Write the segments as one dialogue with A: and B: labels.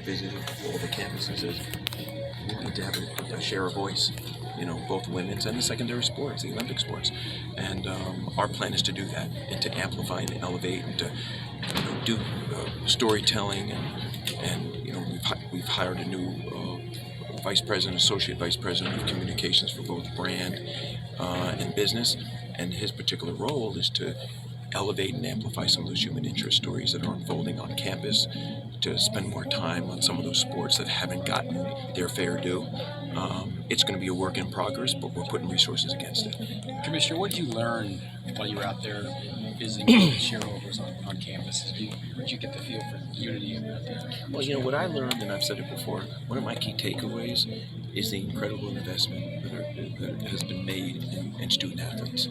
A: visited all the campuses is we need to have a share of voice, both women's and the secondary sports, the Olympic sports. And our plan is to do that and to amplify and elevate and to do storytelling and we've hired a new associate vice president of communications for both brand and business, and his particular role is to elevate and amplify some of those human interest stories that are unfolding on campus, to spend more time on some of those sports that haven't gotten their fair due. It's going to be a work in progress, but we're putting resources against it.
B: Commissioner, what did you learn while you were out there visiting shareholders on campus? Where did you get the feel for unity out there?
A: Well, what I learned, and I've said it before, one of my key takeaways is the incredible investment that has been made in student athletes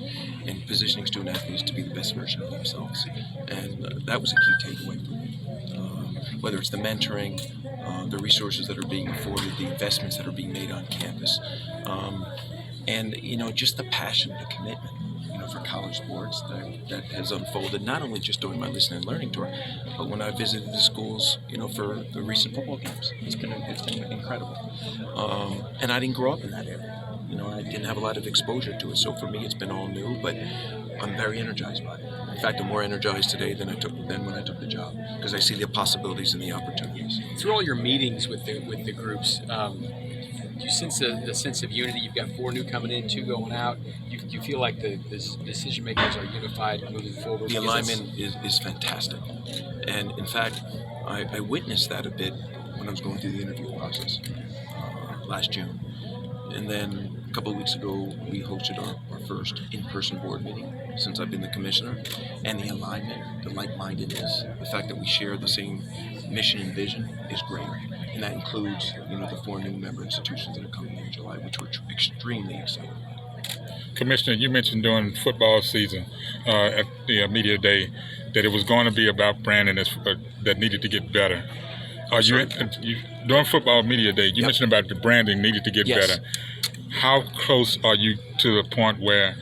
A: and positioning student athletes to be the best version of themselves. And that was a key takeaway for me. Whether it's the mentoring, the resources that are being afforded, the investments that are being made on campus, and just the passion, the commitment, for college sports that has unfolded not only just during my listening and learning tour, but when I visited the schools, for the recent football games. It's been incredible. And I didn't grow up in that area. I didn't have a lot of exposure to it, so for me it's been all new, but I'm very energized by it. In fact, I'm more energized today than when I took the job, because I see the possibilities and the opportunities.
B: Through all your meetings with the groups, do you sense the sense of unity? You've got 4 new coming in, 2 going out. Do you feel like the decision makers are unified moving forward?
A: The alignment is fantastic, and in fact, I witnessed that a bit when I was going through the interview process last June. And then a couple of weeks ago, we hosted our first in-person board meeting since I've been the commissioner. And the alignment, the like-mindedness, the fact that we share the same mission and vision is great. And that includes, the 4 new member institutions that are coming in July, which we're extremely excited about.
C: Commissioner, you mentioned during football season at the media day that it was going to be about branding that needed to get better. During football media day, you mentioned about the branding needed to get better. How close are you to the point where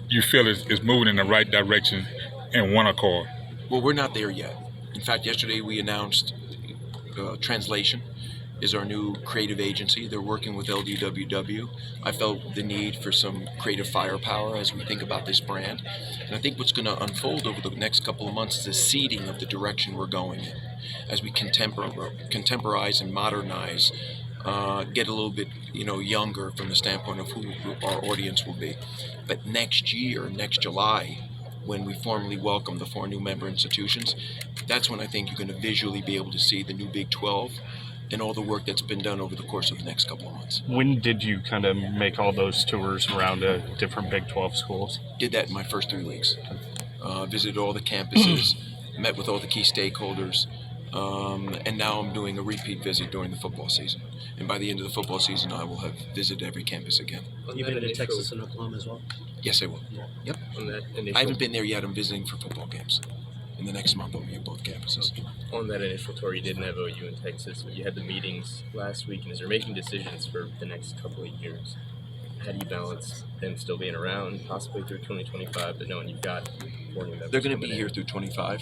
C: you feel it's moving in the right direction in one accord?
A: Well, we're not there yet. In fact, yesterday we announced Translation is our new creative agency. They're working with LDWW. I felt the need for some creative firepower as we think about this brand. And I think what's going to unfold over the next couple of months is a seeding of the direction we're going in as we contemporize and modernize, get a little bit younger from the standpoint of who our audience will be. But next year, next July, when we formally welcome the 4 new member institutions, that's when I think you're going to visually be able to see the new Big 12 and all the work that's been done over the course of the next couple of months.
D: When did you kind of make all those tours around different Big 12 schools?
A: Did that in my first 3 weeks. Visited all the campuses, met with all the key stakeholders, and now I'm doing a repeat visit during the football season. And by the end of the football season, I will have visited every campus again.
E: You've been to Texas and Oklahoma as well?
A: Yes, I will. Yep. I haven't been there yet. I'm visiting for football games. In the next month, I'll be at both campuses.
F: On that initial tour, you didn't have OU in Texas, but you had the meetings last week, and as you're making decisions for the next couple of years, how do you balance them still being around, possibly through 2025, but knowing you've got 4 new members?
A: They're going to be here through 25.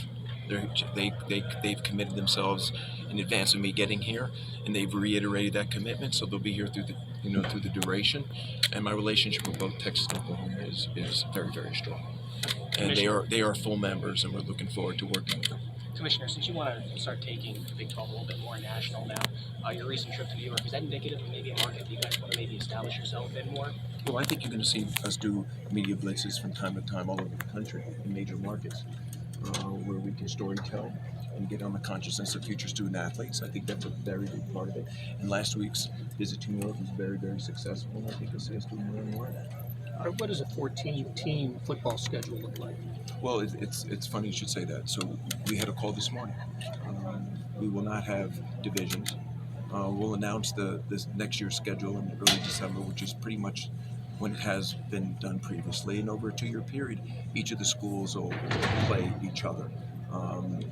A: They've committed themselves in advance of me getting here, and they've reiterated that commitment. So they'll be here through the duration. And my relationship with both Texas and Oklahoma is very, very strong. And they are full members, and we're looking forward to working with them.
G: Commissioner, since you want to start taking the Big 12 a little bit more national now, your recent trip to New York, is that indicative of maybe a market that you guys want to maybe establish yourself in more?
A: Well, I think you're going to see us do media blitzes from time to time all over the country in major markets where we can storytell and get on the consciousness of future student athletes. I think that's a very big part of it. And last week's visit to New York was very, very successful, and I think you'll see us doing more and more of that.
E: What does a 14-team football schedule look like?
A: Well, it's funny you should say that. So we had a call this morning. We will not have divisions. We'll announce this next year's schedule in early December, which is pretty much when it has been done previously. And over a 2-year period, each of the schools will play each other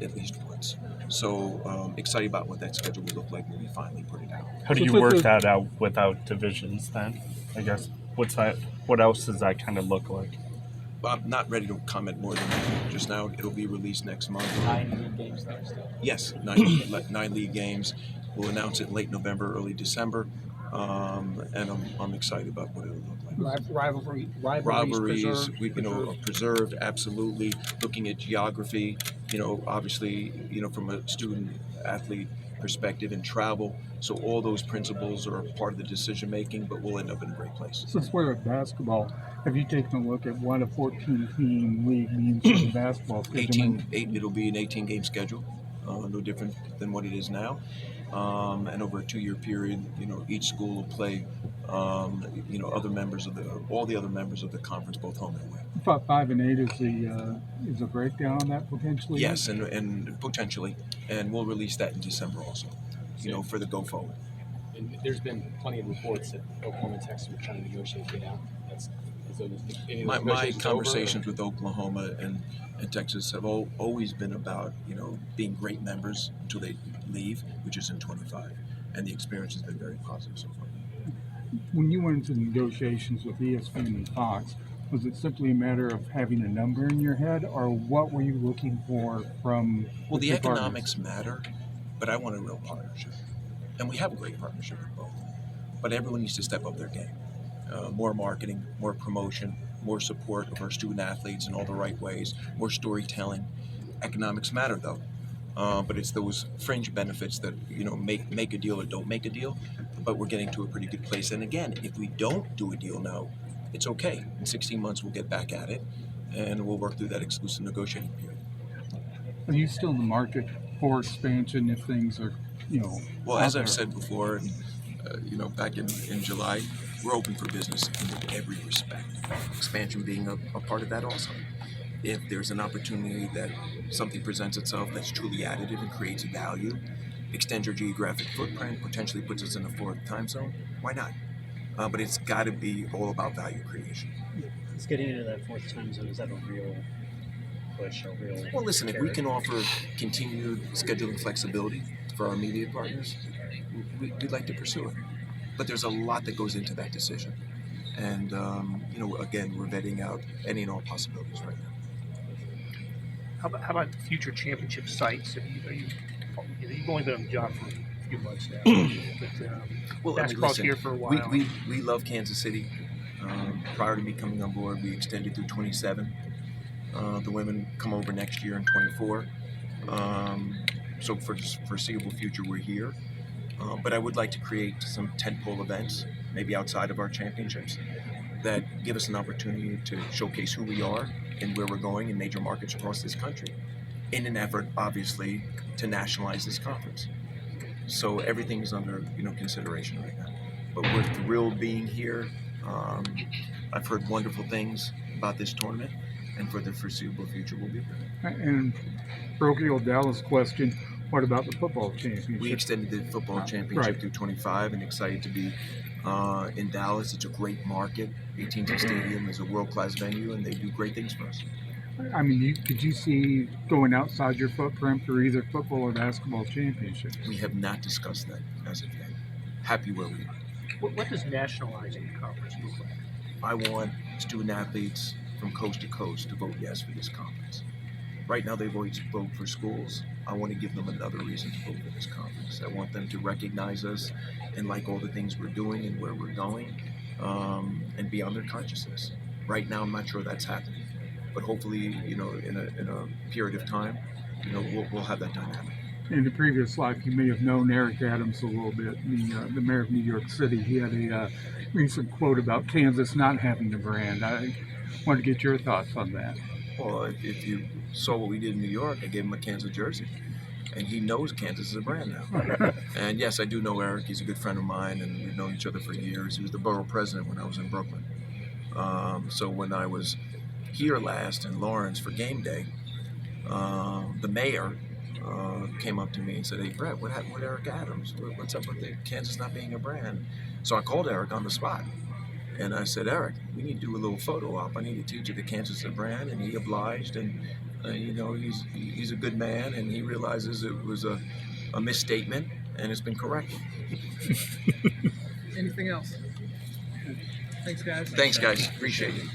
A: at least once. So excited about what that schedule will look like when we finally put it out.
D: How do you work that out without divisions then, I guess? What else does that kind of look like?
A: I'm not ready to comment more than that. Just now, it'll be released next month.
G: 9 league games though still.
A: Yes, nine league games. We'll announce it late November, early December, and I'm excited about what it'll look like. Rivalries, preserved, absolutely. Looking at geography, obviously, from a student athlete perspective and travel. So all those principles are part of the decision making, but we'll end up in a great place.
H: Since we're at basketball, have you taken a look at what a 14-team league means for the basketball schedule?
A: It'll be an 18-game schedule, no different than what it is now. And over a 2-year period, each school will play, all the other members of the conference, both home and away.
H: I thought 5 and 8 is a breakdown on that potentially.
A: Yes, and potentially, and we'll release that in December also. For the go forward.
B: And there's been plenty of reports that Oklahoma and Texas were trying to negotiate to get out.
A: My conversations with Oklahoma and Texas have always been about being great members until they leave, which is in 25, and the experience has been very positive so far.
H: When you went into negotiations with ESPN and Fox, was it simply a matter of having a number in your head, or what were you looking for from?
A: Well, the economics matter, but I want a real partnership, and we have a great partnership with both. But everyone needs to step up their game. More marketing, more promotion, more support of our student athletes in all the right ways, more storytelling. Economics matter though, but it's those fringe benefits that make a deal or don't make a deal. But we're getting to a pretty good place. And again, if we don't do a deal now, it's okay. In 16 months, we'll get back at it, and we'll work through that exclusive negotiating period.
H: Are you still in the market for expansion if things are,
A: Well, as I've said before, and back in July, we're open for business in every respect. Expansion being a part of that also. If there's an opportunity that something presents itself that's truly additive and creates value, extends your geographic footprint, potentially puts us in a fourth time zone, why not? But it's got to be all about value creation.
I: Is getting into that fourth time zone, is that a real push,
A: Well, listen, if we can offer continued scheduling flexibility for our media partners, we'd like to pursue it. But there's a lot that goes into that decision. And, again, we're vetting out any and all possibilities right now.
E: How about future championship sites? You've only been on the job for a few months now. But, basketball's here for a while.
A: We love Kansas City. Prior to me coming on board, we extended through 27. The women come over next year in 24. So for the foreseeable future, we're here. But I would like to create some tentpole events, maybe outside of our championships, that give us an opportunity to showcase who we are and where we're going in major markets across this country, in an effort, obviously, to nationalize this conference. So everything is under consideration right now. But we're thrilled being here. I've heard wonderful things about this tournament, and for the foreseeable future, we'll be here.
H: And parochial Dallas question. What about the football championship?
A: We extended the football championship through 25 and excited to be in Dallas. It's a great market. AT&T Stadium is a world-class venue, and they do great things for us.
H: I mean, could you see going outside your footprint for either football or basketball championships?
A: We have not discussed that as of yet. Happy where we are.
E: What does nationalizing the conference look like?
A: I want student athletes from coast to coast to vote yes for this conference. Right now, they vote for schools. I want to give them another reason to vote for this conference. I want them to recognize us and like all the things we're doing and where we're going, and be on their consciousness. Right now, I'm not sure that's happening, but hopefully, in a period of time, we'll have that dynamic.
H: In the previous life, you may have known Eric Adams a little bit, the mayor of New York City. He had a recent quote about Kansas not having a brand. I wanted to get your thoughts on that.
A: Well, if you saw what we did in New York, I gave him a Kansas jersey, and he knows Kansas is a brand now. And yes, I do know Eric. He's a good friend of mine, and we've known each other for years. He was the borough president when I was in Brooklyn. So when I was here last in Lawrence for game day, the mayor came up to me and said, "Hey, Brett, what happened with Eric Adams? What's up with the Kansas not being a brand?" So I called Eric on the spot. And I said, "Eric, we need to do a little photo op. I need to teach you the Kansas is a brand," and he obliged. And he's a good man, and he realizes it was a misstatement, and it's been corrected.
J: Anything else? Thanks, guys.
A: Thanks, guys. Appreciate it.